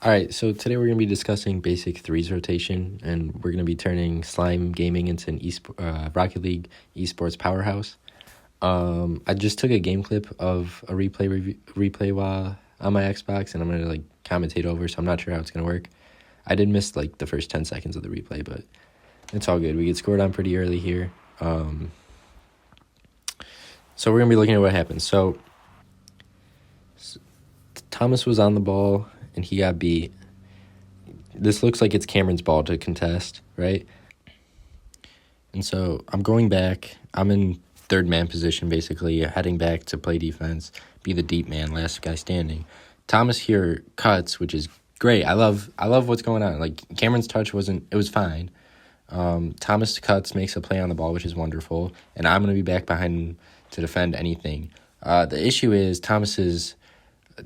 All right, so today we're going to be discussing basic threes rotation, and we're going to be turning Slime Gaming into an Rocket League esports powerhouse. I just took a game clip of a replay while on my Xbox, and I'm going to commentate over, so I'm not sure how it's going to work. I did miss the first 10 seconds of the replay, but it's all good. We get scored on pretty early here. So we're going to be looking at what happened. So Thomas was on the ball, and he got beat. This looks like it's Cameron's ball to contest, right? And so I'm going back. I'm in third man position, basically, heading back to play defense, be the deep man, last guy standing. Thomas here cuts, which is great. I love what's going on. Cameron's touch it was fine. Thomas cuts, makes a play on the ball, which is wonderful, and I'm going to be back behind him to defend anything. The issue is Thomas's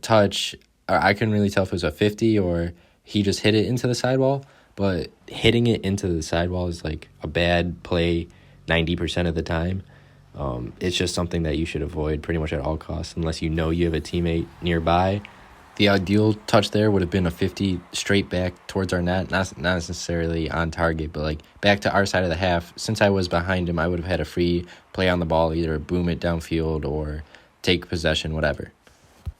touch, I couldn't really tell if it was a 50 or he just hit it into the sidewall, but hitting it into the sidewall is a bad play 90% of the time. It's just something that you should avoid pretty much at all costs unless you know you have a teammate nearby. The ideal touch there would have been a 50 straight back towards our net, not necessarily on target, but back to our side of the half. Since I was behind him, I would have had a free play on the ball, either boom it downfield or take possession, whatever.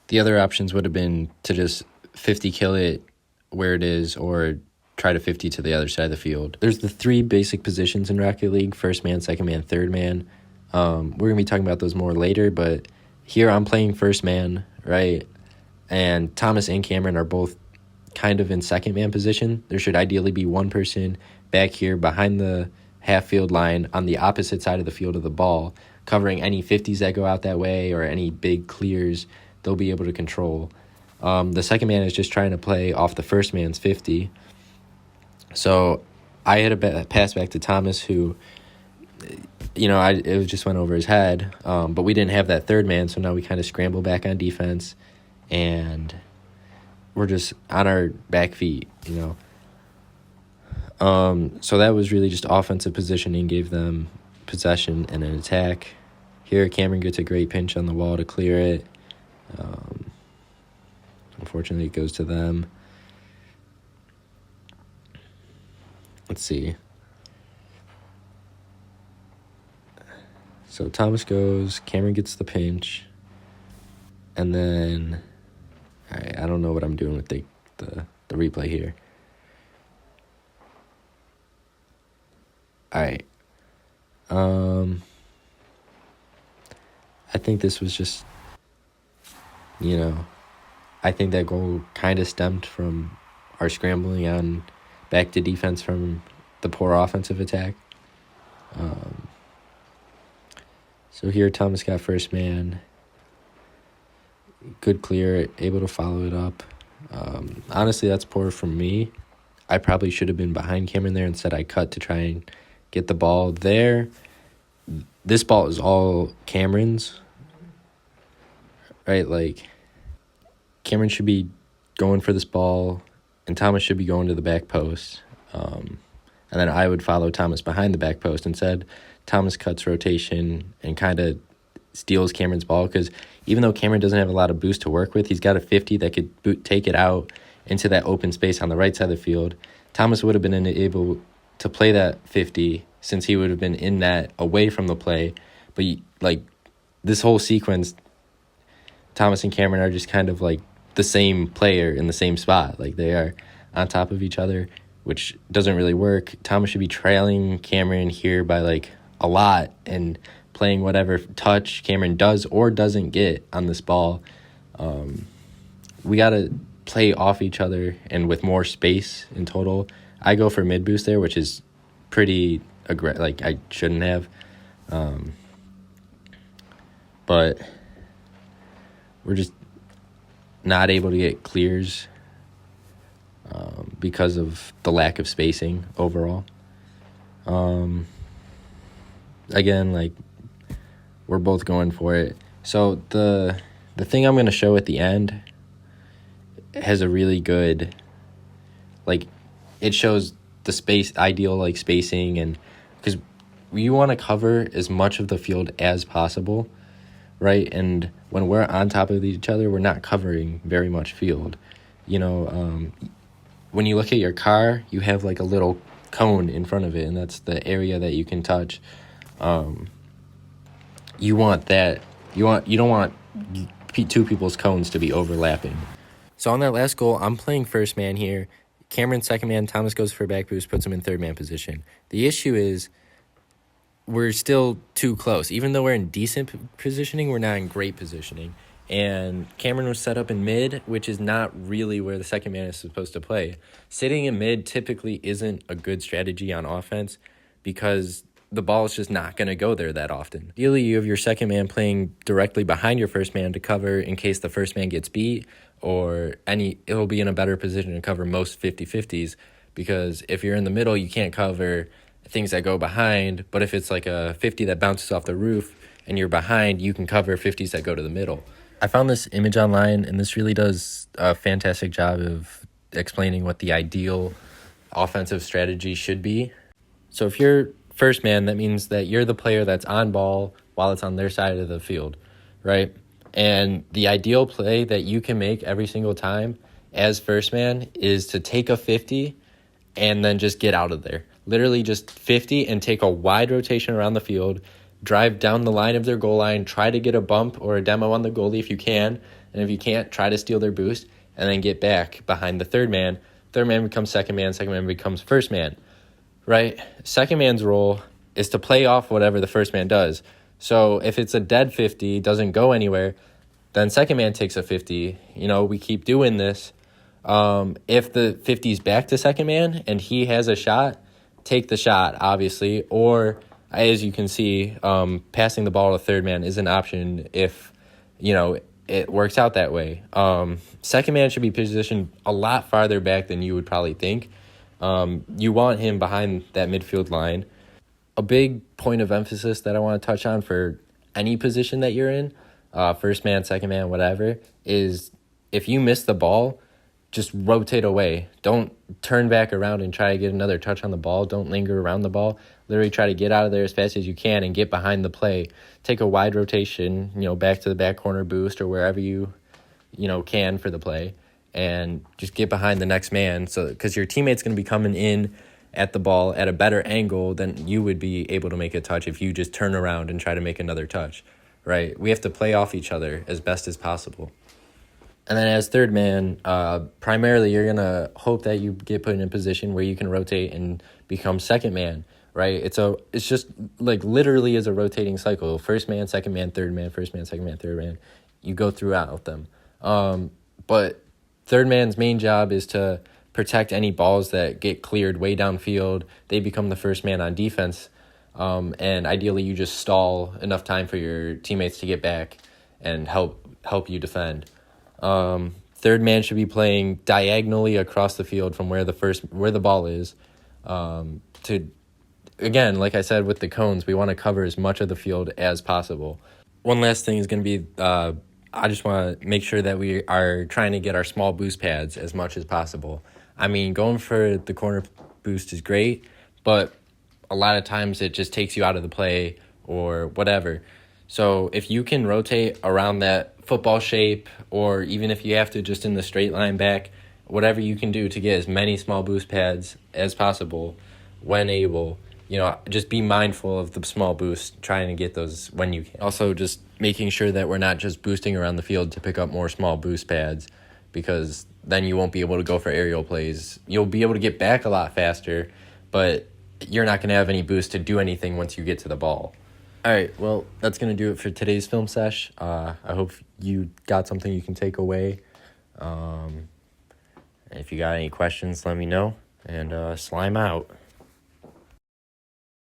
The other options would have been to just 50 kill it where it is or try to 50 to the other side of the field. There's the three basic positions in Rocket League: first man, second man, third man. We're going to be talking about those more later, but here I'm playing first man, right? And Thomas and Cameron are both kind of in second man position. There should ideally be one person back here behind the half field line on the opposite side of the field of the ball, covering any 50s that go out that way or any big clears they'll be able to control. The second man is just trying to play off the first man's 50. So I had a pass back to Thomas who, it just went over his head. But we didn't have that third man, so now we kind of scramble back on defense, and we're just on our back feet, So that was really just offensive positioning, gave them possession and an attack. Here, Cameron gets a great pinch on the wall to clear it. Unfortunately, it goes to them. Let's see. So Thomas goes, Cameron gets the pinch, and then, all right, I don't know what I'm doing with the replay here. All right. I think this was just, I think that goal kind of stemmed from our scrambling on back to defense from the poor offensive attack. So here Thomas got first man. Good clear, able to follow it up. Honestly, that's poor from me. I probably should have been behind Cameron there. Instead, I cut to try and get the ball there. This ball is all Cameron's, right? Cameron should be going for this ball, and Thomas should be going to the back post. And then I would follow Thomas behind the back post. Instead, Thomas cuts rotation and kind of steals Cameron's ball, because even though Cameron doesn't have a lot of boost to work with, he's got a 50 that could take it out into that open space on the right side of the field. Thomas would have been able to play that 50 since he would have been in that away from the play. But this whole sequence, Thomas and Cameron are just kind of the same player in the same spot. They are on top of each other, which doesn't really work. Thomas should be trailing Cameron here by a lot and playing whatever touch Cameron does or doesn't get on this ball. We got to play off each other and with more space in total. I go for mid boost there, which is pretty aggressive. I shouldn't have. But we're just not able to get clears because of the lack of spacing overall. Again, we're both going for it. So the thing I'm going to show at the end has a really good, it shows the ideal spacing, and because you want to cover as much of the field as possible, right? And when we're on top of each other, we're not covering very much field. When you look at your car, you have like a little cone in front of it, and that's the area that you can touch. You want that. You don't want two people's cones to be overlapping. So on that last goal, I'm playing first man here. Cameron's second man. Thomas goes for a back boost, puts him in third man position. The issue is we're still too close. Even though we're in decent positioning, we're not in great positioning. And Cameron was set up in mid, which is not really where the second man is supposed to play. Sitting in mid typically isn't a good strategy on offense because the ball is just not going to go there that often. Ideally, you have your second man playing directly behind your first man to cover in case the first man gets beat, or it'll be in a better position to cover most 50-50s, because if you're in the middle, you can't cover things that go behind, but if it's like a 50 that bounces off the roof and you're behind, you can cover 50s that go to the middle. I found this image online, and this really does a fantastic job of explaining what the ideal offensive strategy should be. So if you're first man, that means that you're the player that's on ball while it's on their side of the field, right? And the ideal play that you can make every single time as first man is to take a 50 and then just get out of there. Literally just 50 and take a wide rotation around the field, drive down the line of their goal line, try to get a bump or a demo on the goalie if you can, and if you can't, try to steal their boost, and then get back behind the third man. Third man becomes second man becomes first man, right? Second man's role is to play off whatever the first man does. So if it's a dead 50, doesn't go anywhere, then second man takes a 50. We keep doing this. If the 50's back to second man and he has a shot, take the shot, obviously, or as you can see, passing the ball to third man is an option if, it works out that way. Second man should be positioned a lot farther back than you would probably think. You want him behind that midfield line. A big point of emphasis that I want to touch on for any position that you're in, first man, second man, whatever, is if you miss the ball, just rotate away. Don't turn back around and try to get another touch on the ball. Don't linger around the ball. Literally try to get out of there as fast as you can and get behind the play. Take a wide rotation, back to the back corner boost or wherever you can for the play, and just get behind the next man. So because your teammate's going to be coming in at the ball at a better angle than you would be able to make a touch if you just turn around and try to make another touch, right? We have to play off each other as best as possible. And then as third man, primarily you're going to hope that you get put in a position where you can rotate and become second man, right? It's just like literally is a rotating cycle. First man, second man, third man, first man, second man, third man. You go throughout them. But third man's main job is to protect any balls that get cleared way downfield. They become the first man on defense. And ideally you just stall enough time for your teammates to get back and help you defend. Third man should be playing diagonally across the field from where the ball is. Again, like I said with the cones, we want to cover as much of the field as possible. One last thing is going to be, I just want to make sure that we are trying to get our small boost pads as much as possible. I mean, going for the corner boost is great, but a lot of times it just takes you out of the play or whatever. So if you can rotate around that football shape, or even if you have to just in the straight line back, whatever you can do to get as many small boost pads as possible when able, just be mindful of the small boost, trying to get those when you can. Also, just making sure that we're not just boosting around the field to pick up more small boost pads, because then you won't be able to go for aerial plays. You'll be able to get back a lot faster, but you're not going to have any boost to do anything once you get to the ball. All right, well, that's going to do it for today's film sesh. I hope you got something you can take away. If you got any questions, let me know, and slime out.